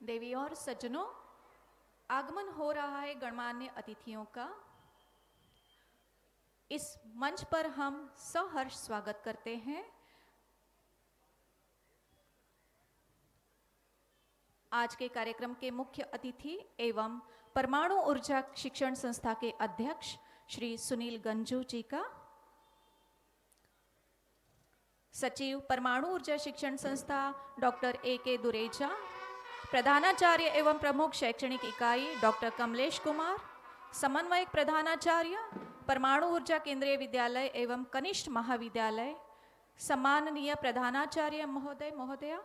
देवी और सज्जनों, आगमन हो रहा है गणमान्य अतिथियों का। इस मंच पर हम सहर्ष स्वागत करते हैं आज के कार्यक्रम के मुख्य अतिथि एवं परमाणु ऊर्जा शिक्षण संस्था के अध्यक्ष श्री सुनील गंजू जी का, सचिव परमाणु ऊर्जा शिक्षण संस्था डॉक्टर A.K. दुरेजा, प्रधानाचार्य एवं प्रमुख शैक्षणिक इकाई डॉक्टर कमलेश कुमार, समन्वयक प्रधानाचार्य परमाणु ऊर्जा केंद्रीय विद्यालय एवं कनिष्ठ महाविद्यालय, सम्माननीय प्रधानाचार्य महोदय महोदया,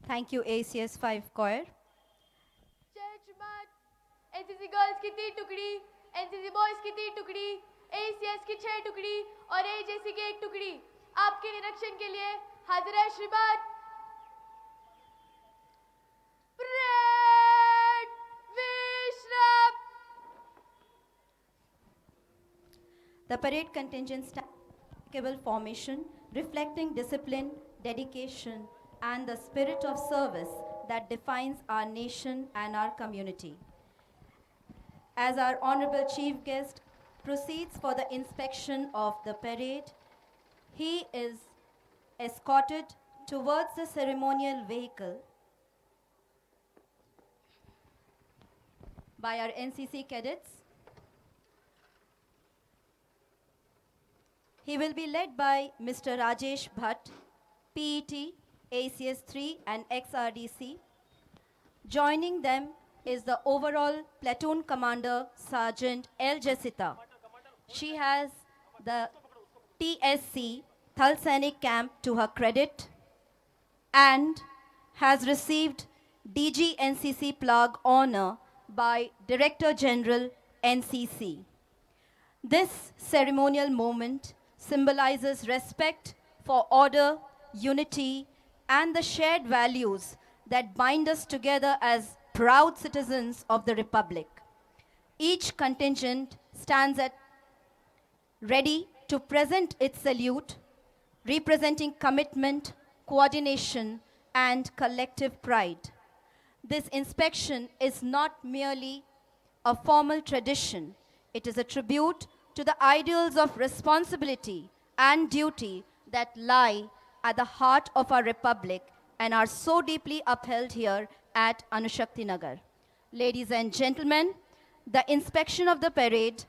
Thank you, ACS 5 Choir. जय श्रीमान। एनसीसी गर्ल्स की 3 टुकड़ी, एनसीसी बॉयज की 3 टुकड़ी, एसीएस की 6 टुकड़ी और एजेसी की 1 टुकड़ी आपके निरीक्षण के लिए हाजिर है श्रीमान। परेड विश्राम। The parade contingent stands in impeccable formation, reflecting discipline, dedication, and the spirit of service that defines our nation and our community. As our honorable chief guest proceeds for the inspection of the parade, he is escorted towards the ceremonial vehicle by our NCC cadets. He will be led by Mr. Rajesh Bhatt, PET, ACS 3 and XRDC. Joining them is the overall platoon commander, Sergeant L. Jessita. She has the TSC, Thal Sainik Camp, to her credit and has received DG NCC Plug honor by Director General NCC. This ceremonial moment symbolizes respect for order, unity, and the shared values that bind us together as proud citizens of the Republic. Each contingent stands ready to present its salute, representing commitment, coordination, and collective pride. This inspection is not merely a formal tradition. It is a tribute to the ideals of responsibility and duty that lie at the heart of our republic and are so deeply upheld here at Anushakti Nagar. Ladies and gentlemen, the inspection of the parade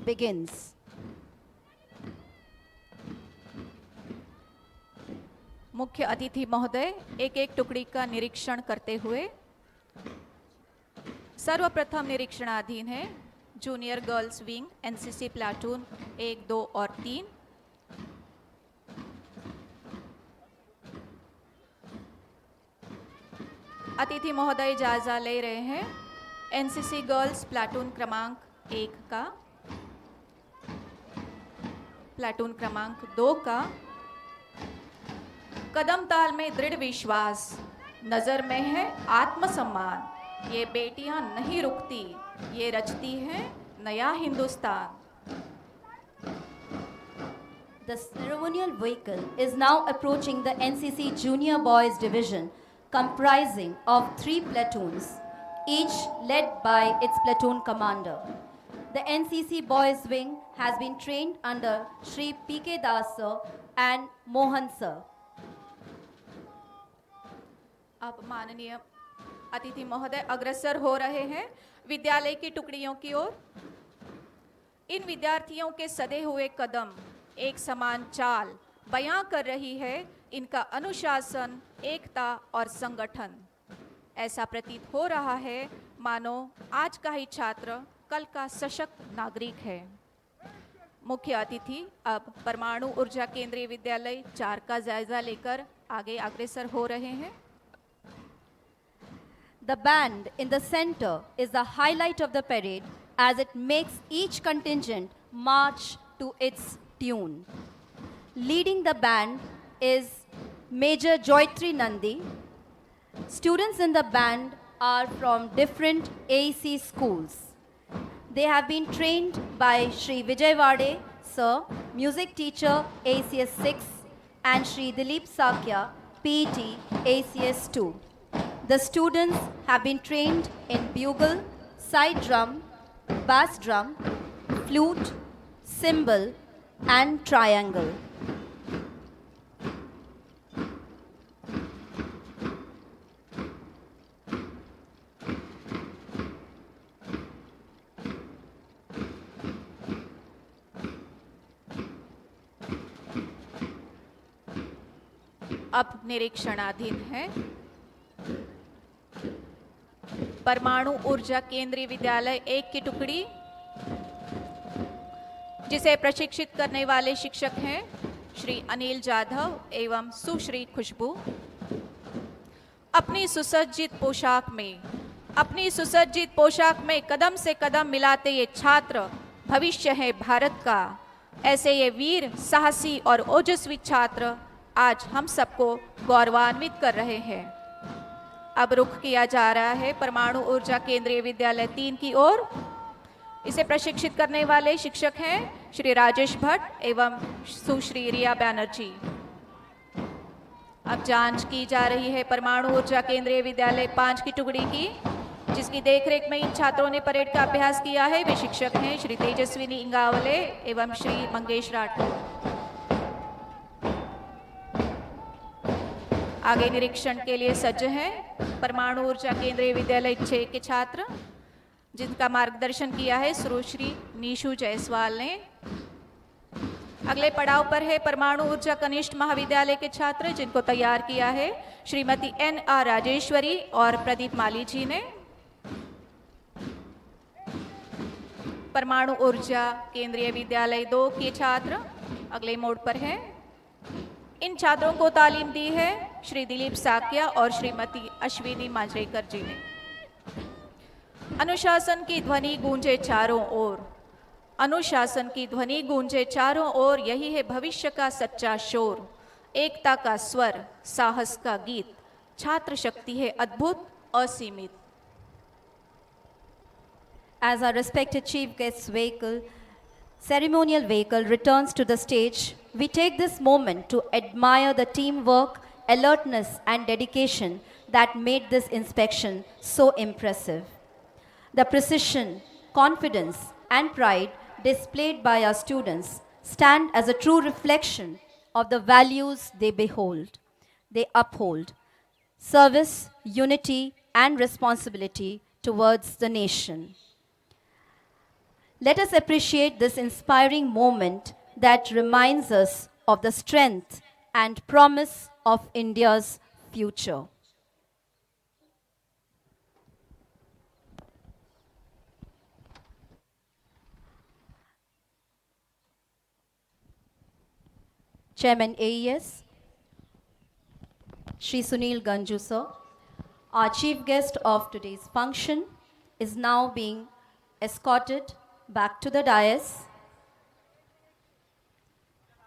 begins. मुख्य अतिथि महोदय एक एक टुकड़ी का निरीक्षण करते हुए सर्वप्रथम निरीक्षणाधीन है junior girls wing NCC platoon 1, 2 और 3। अतिथि महोदय जायजा ले रहे हैं एनसीसी गर्ल्स प्लाटून क्रमांक 1 का, प्लाटून क्रमांक 2 का। कदम ताल में दृढ़ विश्वास, नजर में है आत्मसम्मान। ये बेटियां नहीं रुकती, ये रचती हैं नया Hindustan. The ceremonial vehicle is now approaching the NCC Junior Boys Division, comprising of 3 platoons, each led by its platoon commander. The NCC Boys Wing has been trained under Shri P.K. Das sir and Mohan sir. अब माननीय अतिथि महोदय अग्रसर हो रहे हैं विद्यालय की टुकड़ियों की ओर। इन विद्यार्थियों के सधे हुए कदम, एक समान चाल बयां कर रही है इनका अनुशासन, एकता और संगठन। ऐसा प्रतीत हो रहा है मानो आज का ही छात्र कल का सशक्त नागरिक है। मुख्य अतिथि अब परमाणु ऊर्जा केंद्रीय विद्यालय 4 का जायजा लेकर आगे अग्रसर हो रहे हैं। The band in the center is the highlight of the parade as it makes each contingent march to its tune. Leading the band is Major Joytri Nandi. Students in the band are from different AEC schools. They have been trained by Shri Vijay Vade, sir, music teacher ACS 6, and Shri Dilip Sakya, PET ACS 2. The students have been trained in bugle, side drum, bass drum, flute, cymbal, and triangle. अब निरीक्षणाधीन है परमाणु ऊर्जा केंद्रीय विद्यालय 1 की टुकड़ी, जिसे प्रशिक्षित करने वाले शिक्षक हैं श्री अनिल जाधव एवं सुश्री खुशबू। अपनी सुसज्जित पोशाक में कदम से कदम मिलाते ये छात्र भविष्य है भारत का। ऐसे ये वीर, साहसी और ओजस्वी छात्र आज हम सबको गौरवान्वित कर रहे हैं। अब रुख किया जा रहा है परमाणु ऊर्जा केंद्रीय विद्यालय 3 की ओर। इसे प्रशिक्षित करने वाले शिक्षक हैं श्री राजेश भट्ट एवं सुश्री रिया बैनर्जी। अब जांच की जा रही है परमाणु ऊर्जा केंद्रीय विद्यालय 5 की टुकड़ी की, जिसकी देखरेख में इन छात्रों ने परेड का अभ्यास किया है। वे शिक्षक हैं श्री तेजस्विनी इंगावले एवं श्री मंगेश राठौर। आगे निरीक्षण के लिए सज्ज हैं परमाणु ऊर्जा केंद्रीय विद्यालय 6 के छात्र, जिनका मार्गदर्शन किया है सुश्री नीशू जायसवाल ने। अगले पड़ाव पर है परमाणु ऊर्जा कनिष्ठ महाविद्यालय के छात्र, जिनको तैयार किया है श्रीमती NR राजेश्वरी और प्रदीप माली जी ने। परमाणु ऊर्जा केंद्रीय विद्यालय 2 के छात्र अगले मोड़ पर हैं। इन छात्रों को तालीम दी है श्री दिलीप साकिया और श्रीमती अश्विनी मांजरेकर जी ने। अनुशासन की ध्वनि गूंजे चारों ओर, अनुशासन की ध्वनि गूंजे चारों ओर, यही है भविष्य का सच्चा शोर। एकता का स्वर, साहस का गीत, छात्र शक्ति है अद्भुत, असीमित। As our respected chief guest's ceremonial vehicle returns to the stage, we take this moment to admire the teamwork, alertness, and dedication that made this inspection so impressive. The precision, confidence, and pride displayed by our students stand as a true reflection of the values they uphold: service, unity, and responsibility towards the nation. Let us appreciate this inspiring moment that reminds us of the strength and promise of India's future. Chairman AES, Shri Sunil Ganju sir, our chief guest of today's function, is now being escorted back to the dais,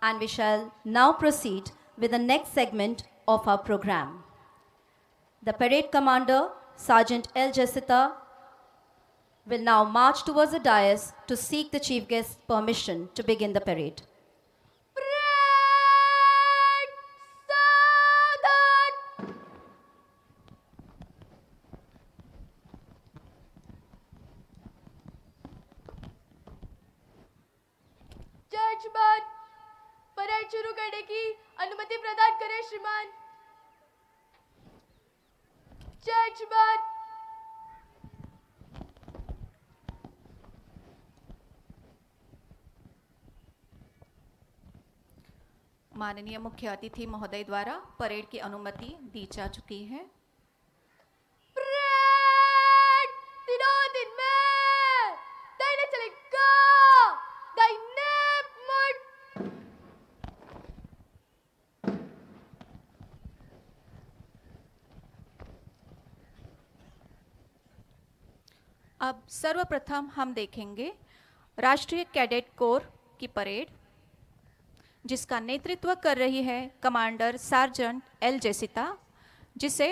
and we shall now proceed with the next segment of our program. The parade commander, Sergeant L. Jessita, will now march towards the dais to seek the chief guest's permission to begin the parade. बाद parade शुरू करने की अनुमति प्रदान करें श्रीमान। जय श्रीमान। माननीय मुख्य अतिथि महोदय द्वारा परेड की अनुमति दी जा चुकी है। परेड तीनों दिन में दाहिने चलेगा, दाहिने मुड़। अब सर्वप्रथम हम देखेंगे राष्ट्रीय कैडेट कोर की परेड, जिसका नेतृत्व कर रही है कमांडर सार्जेंट एल जेसिता, जिसे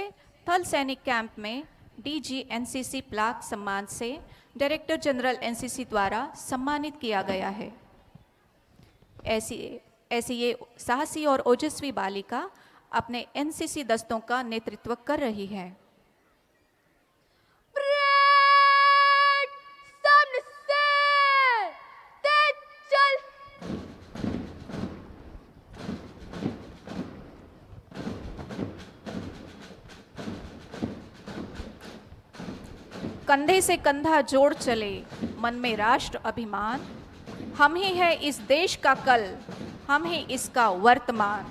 थल सैनिक कैंप में डीजी एनसीसी प्लाक सम्मान से डायरेक्टर जनरल एनसीसी द्वारा सम्मानित किया गया है। ऐसी ये साहसी और ओजस्वी बालिका अपने एनसीसी दस्तों का नेतृत्व कर रही है। परेड सामने से तेज चल। कंधे से कंधा जोड़ चले, मन में राष्ट्र अभिमान। हम ही है इस देश का कल, हम ही इसका वर्तमान।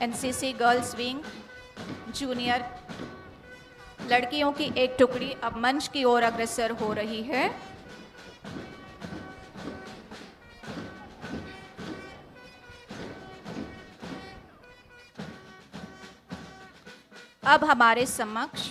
एनसीसी गर्ल्स विंग जूनियर लड़कियों की एक टुकड़ी अब मंच की ओर अग्रसर हो रही है। अब हमारे समक्ष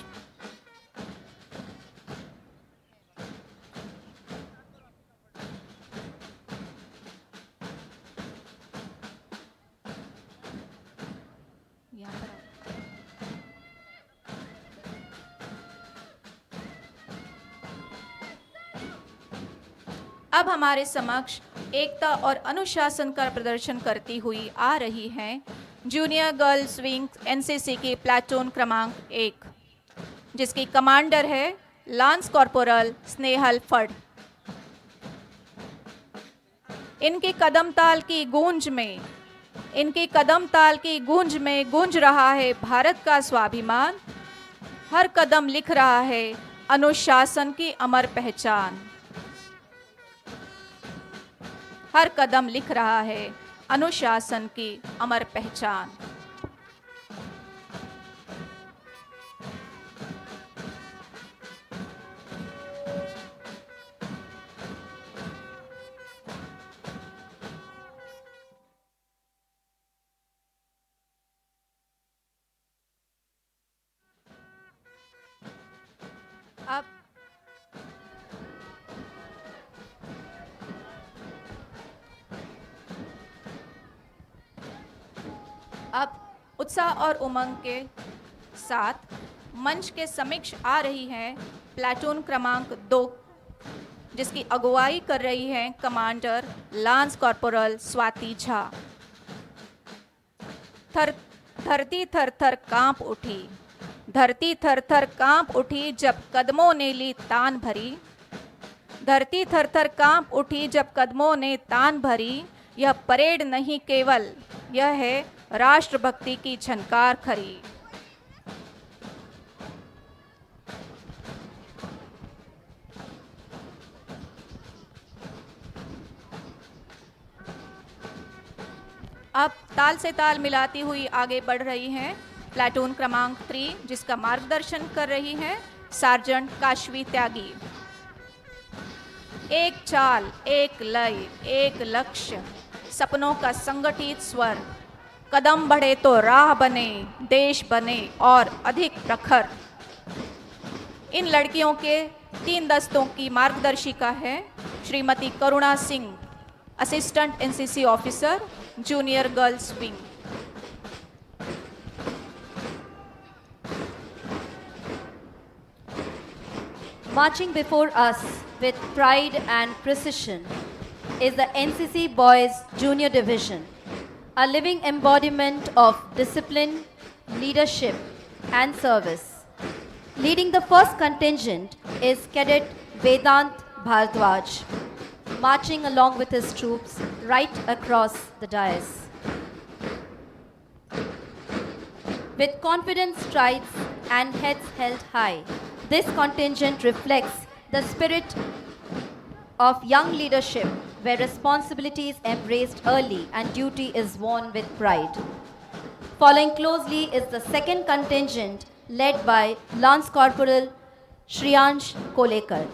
अब हमारे समक्ष एकता और अनुशासन का प्रदर्शन करती हुई आ रही हैं जूनियर गर्ल्स विंग एनसीसी की प्लाटून क्रमांक 1, जिसकी कमांडर है लांस कॉर्पोरल स्नेहल फड। इनकी कदम ताल की गूंज में गूंज रहा है भारत का स्वाभिमान। हर कदम लिख रहा है अनुशासन की अमर पहचान। हर कदम लिख रहा है अनुशासन की अमर पहचान। अब उत्साह और उमंग के साथ मंच के समीक्ष आ रही है प्लाटून क्रमांक 2, जिसकी अगुवाई कर रही है commander lance corporal Swati Jha. धरती थर थर कांप उठी, धरती थर थर कांप उठी जब कदमों ने ली तान भरी। धरती थर थर कांप उठी जब कदमों ने तान भरी। यह परेड नहीं केवल, यह है राष्ट्रभक्ति की झनकार खरी। अब ताल से ताल मिलाती हुई आगे बढ़ रही हैं प्लाटून क्रमांक 3, जिसका मार्गदर्शन कर रही हैं सार्जेंट काशवी त्यागी। एक चाल, एक लय, एक लक्ष्य, सपनों का संगठित स्वर। कदम बढ़े तो राह बने, देश बने और अधिक प्रखर। इन लड़कियों के 3 दस्तों की मार्गदर्शिका है Shrimati Karuna Singh, assistant NCC officer, junior girls wing. Marching before us with pride and precision is the NCC Boys Junior Division, a living embodiment of discipline, leadership, and service. Leading the first contingent is Cadet Vedant Bhardwaj, marching along with his troops right across the dais. With confident strides and heads held high, this contingent reflects the spirit of young leadership where responsibility is embraced early and duty is worn with pride. Following closely is the second contingent led by Lance Corporal Shriyansh Kolekar.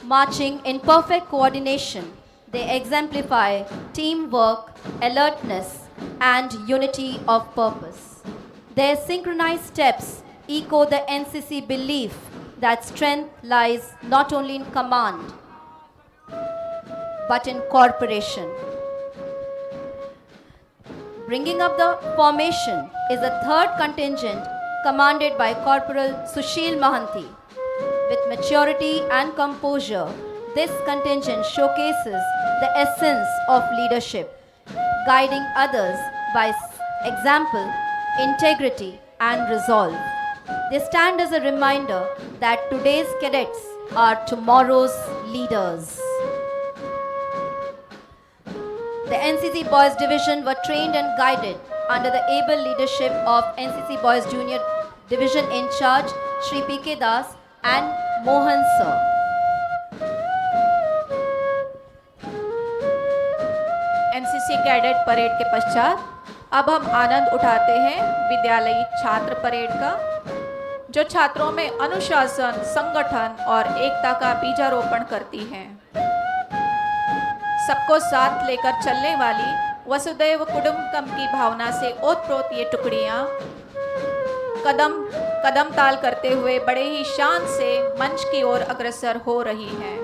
Marching in perfect coordination, they exemplify teamwork, alertness, and unity of purpose. Their synchronized steps echo the NCC belief that strength lies not only in command but in cooperation. Bringing up the formation is a third contingent commanded by Corporal Sushil Mahanti. With maturity and composure, this contingent showcases the essence of leadership, guiding others by example, integrity, and resolve. They stand as a reminder that today's cadets are tomorrow's leaders. The NCC Boys Division were trained and guided under the able leadership of NCC Boys Junior Division in charge Shri P.K. Das and Mohan Sir. NCC cadet parade के पश्चात अब हम आनंद उठाते हैं विद्यालयी छात्र parade का, जो छात्रों में अनुशासन, संगठन और एकता का बीजारोपण करती है। सबको साथ लेकर चलने वाली वसुदैव कुटुंबकम की भावना से ओतप्रोत ये टुकड़ियां कदम कदम ताल करते हुए बड़े ही शान से मंच की ओर अग्रसर हो रही हैं।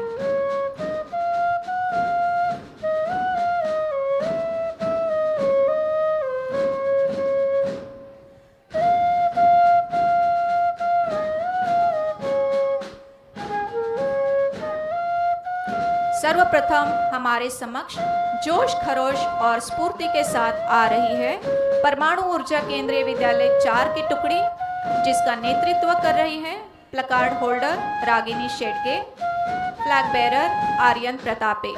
सर्वप्रथम हमारे समक्ष जोश खरोश और स्फूर्ति के साथ आ रही है परमाणु ऊर्जा केंद्रीय विद्यालय 4 की टुकड़ी, जिसका नेतृत्व कर रही है placard holder Ragini Shedge, flag bearer Aryan Pratape.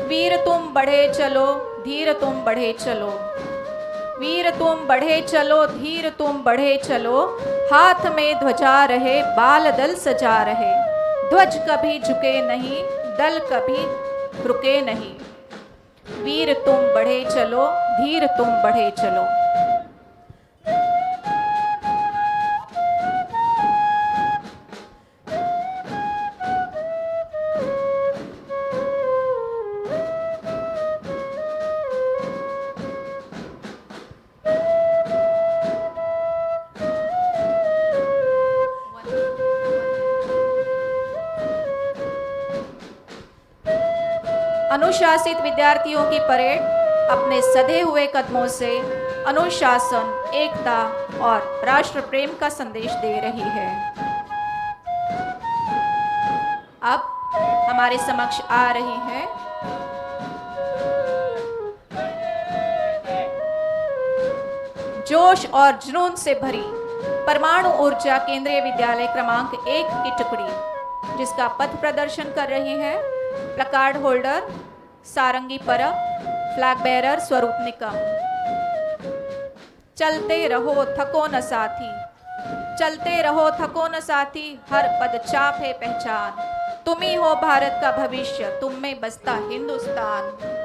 वीर तुम बढ़े चलो, धीर तुम बढ़े चलो, वीर तुम बढ़े चलो, धीर तुम बढ़े चलो, हाथ में ध्वजा रहे, बाल दल सजा रहे, ध्वज कभी झुके नहीं, दल कभी रुके नहीं, वीर तुम बढ़े चलो, धीर तुम बढ़े चलो। अनुशासित विद्यार्थियों की परेड अपने सधे हुए कदमों से अनुशासन, एकता और राष्ट्र प्रेम का संदेश दे रही है। अब हमारे समक्ष आ रही है जोश और जुनून से भरी परमाणु ऊर्जा केंद्रीय विद्यालय क्रमांक 1 की टुकड़ी, जिसका पथ प्रदर्शन कर रही है प्लकार्ड होल्डर सारंगी परब, फ्लैग बेरर स्वरूप निकम। चलते रहो थको न साथी, चलते रहो थको न साथी, हर पद चाप है पहचान, तुम ही हो भारत का भविष्य, तुम में बसता हिंदुस्तान।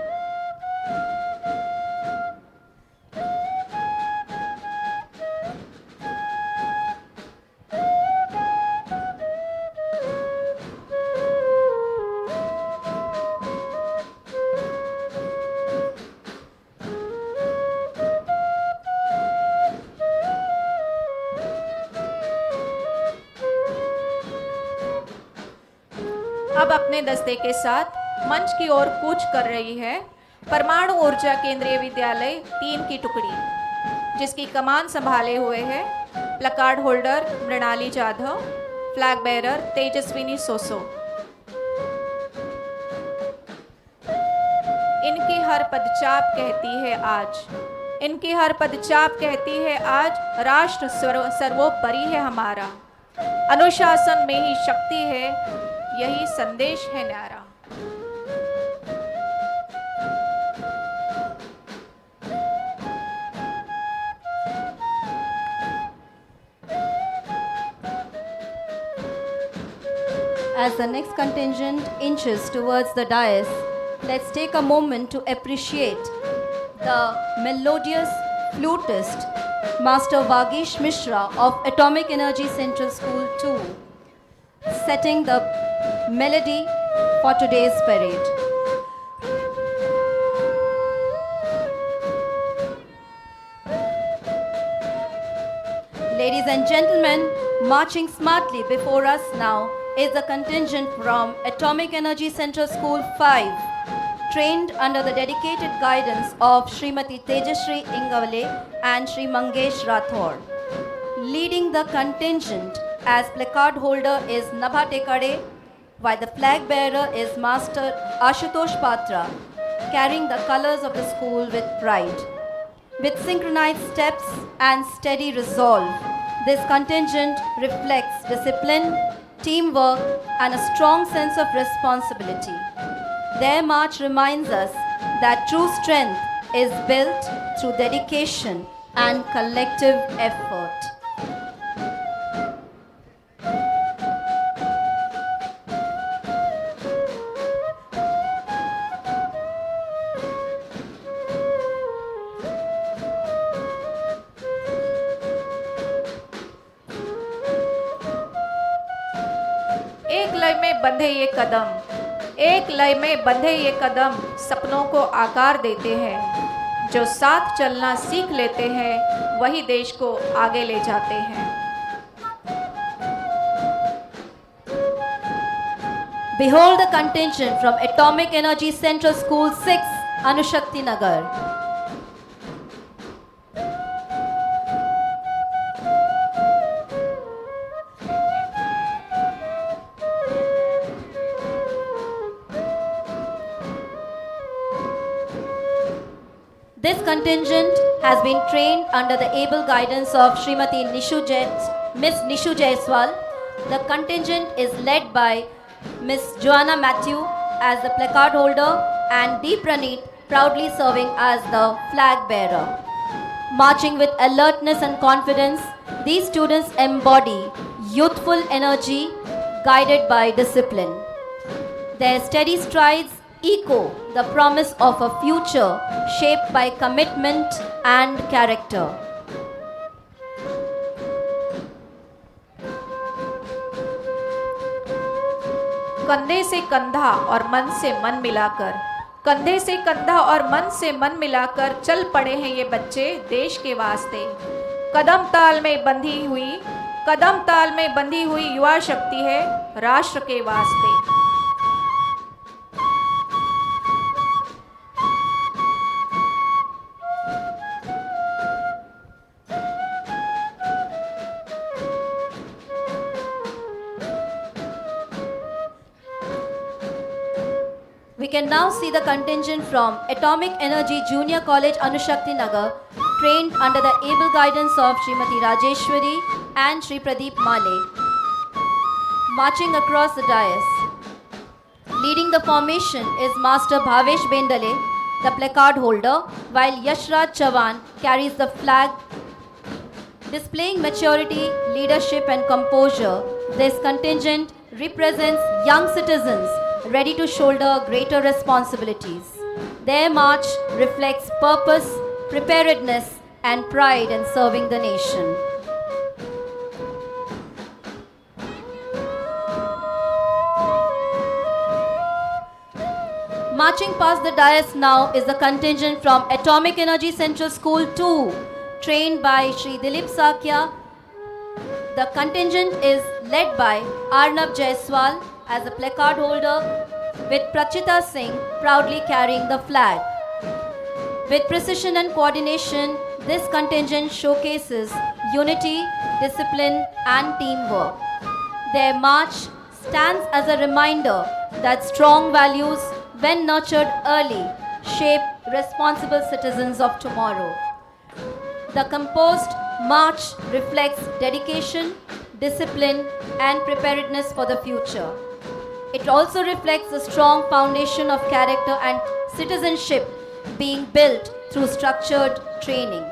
अब अपने दस्ते के साथ मंच की ओर कूच कर रही है परमाणु ऊर्जा केंद्रीय विद्यालय 3 की टुकड़ी, जिसकी कमान संभाले हुए है placard holder Mrinali Jadhav, flag bearer Tejaswini Soso. हर पदचाप कहती है आज, इनकी हर पदचाप कहती है आज, राष्ट्र सर्वोपरि है हमारा। अनुशासन में ही शक्ति है, यही संदेश है न्यारा। As the next contingent inches towards the dais, let's take a moment to appreciate the melodious flutist, Master Vagish Mishra of Atomic Energy Central School 2, setting the melody for today's parade. Ladies and gentlemen, marching smartly before us now is the contingent from Atomic Energy Central School 5, trained under the dedicated guidance of Srimati Tejashree Ingavale and Sri Mangesh Rathore. Leading the contingent as placard holder is Nabha Tekade, while the flag bearer is Master Ashutosh Patra, carrying the colors of the school with pride. With synchronized steps and steady resolve, this contingent reflects discipline, teamwork, and a strong sense of responsibility. Their march reminds us that true strength is built through dedication and collective effort. एक लय में बंधे ये कदम, एक लय में बंधे ये कदम सपनों को आकार देते हैं। जो साथ चलना सीख लेते हैं, वही देश को आगे ले जाते हैं। Behold the contingent from Atomic Energy Central School 6, Anushakti Nagar. This contingent has been trained under the able guidance of Srimati Miss Nishu Jaiswal. The contingent is led by Miss Joanna Matthew as the placard holder and D. Praneet proudly serving as the flag bearer. Marching with alertness and confidence, these students embody youthful energy guided by discipline. Their steady strides echo the promise of a future shaped by commitment and character. कंधे से कंधा और मन से मन मिलाकर, कंधे से कंधा और मन से मन मिलाकर चल पड़े हैं ये बच्चे देश के वास्ते। कदम ताल में बंधी हुई, कदम ताल में बंधी हुई युवा शक्ति है राष्ट्र के वास्ते। We can now see the contingent from Atomic Energy Junior College Anushakti Nagar, trained under the able guidance of Srimati Rajeshwari and Sri Pradeep Male, marching across the dais. Leading the formation is Master Bhavesh Bendale, the placard holder, while Yashraj Chavan carries the flag. Displaying maturity, leadership and composure, this contingent represents young citizens ready to shoulder greater responsibilities. Their march reflects purpose, preparedness, and pride in serving the nation. Marching past the dais now is the contingent from Atomic Energy Central School 2, trained by Sri Dilip Sakya. The contingent is led by Arnab Jaiswal as the placard holder, with Prachita Singh proudly carrying the flag. With precision and coordination, this contingent showcases unity, discipline, and teamwork. Their march stands as a reminder that strong values, when nurtured early, shape responsible citizens of tomorrow. The composed march reflects dedication, discipline, and preparedness for the future. It also reflects a strong foundation of character and citizenship being built through structured training.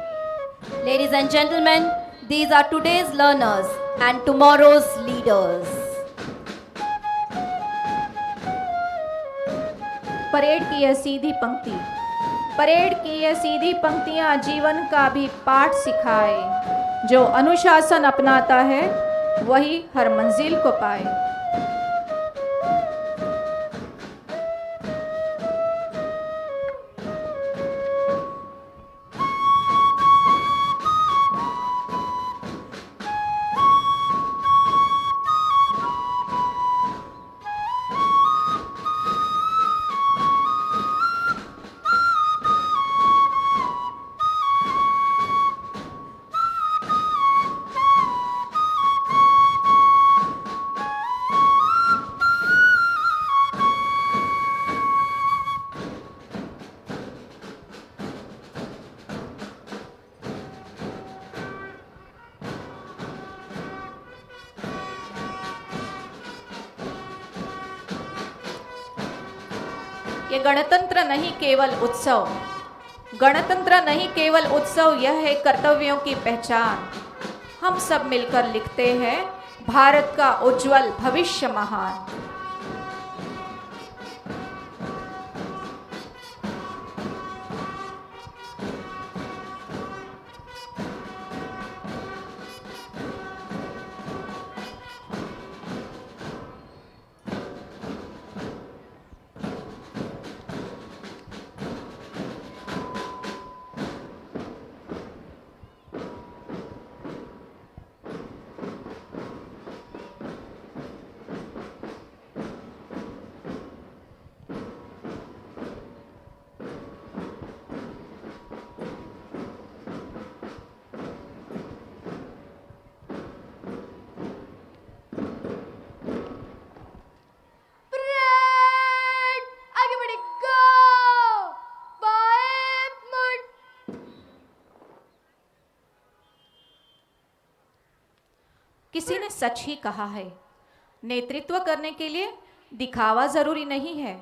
Ladies and gentlemen, these are today's learners and tomorrow's leaders. Parade की यह सीधी पंक्ति, parade की यह सीधी पंक्तियां जीवन का भी पाठ सिखाए। जो अनुशासन अपनाता है वही हर मंजिल को पाए। ये गणतंत्र नहीं केवल उत्सव, गणतंत्र नहीं केवल उत्सव, यह है कर्तव्यों की पहचान। हम सब मिलकर लिखते हैं भारत का उज्जवल भविष्य महान। परेड आगे बढ़े, गो बाएं मुड़। किसी ने सच ही कहा है, नेतृत्व करने के लिए दिखावा जरूरी नहीं है,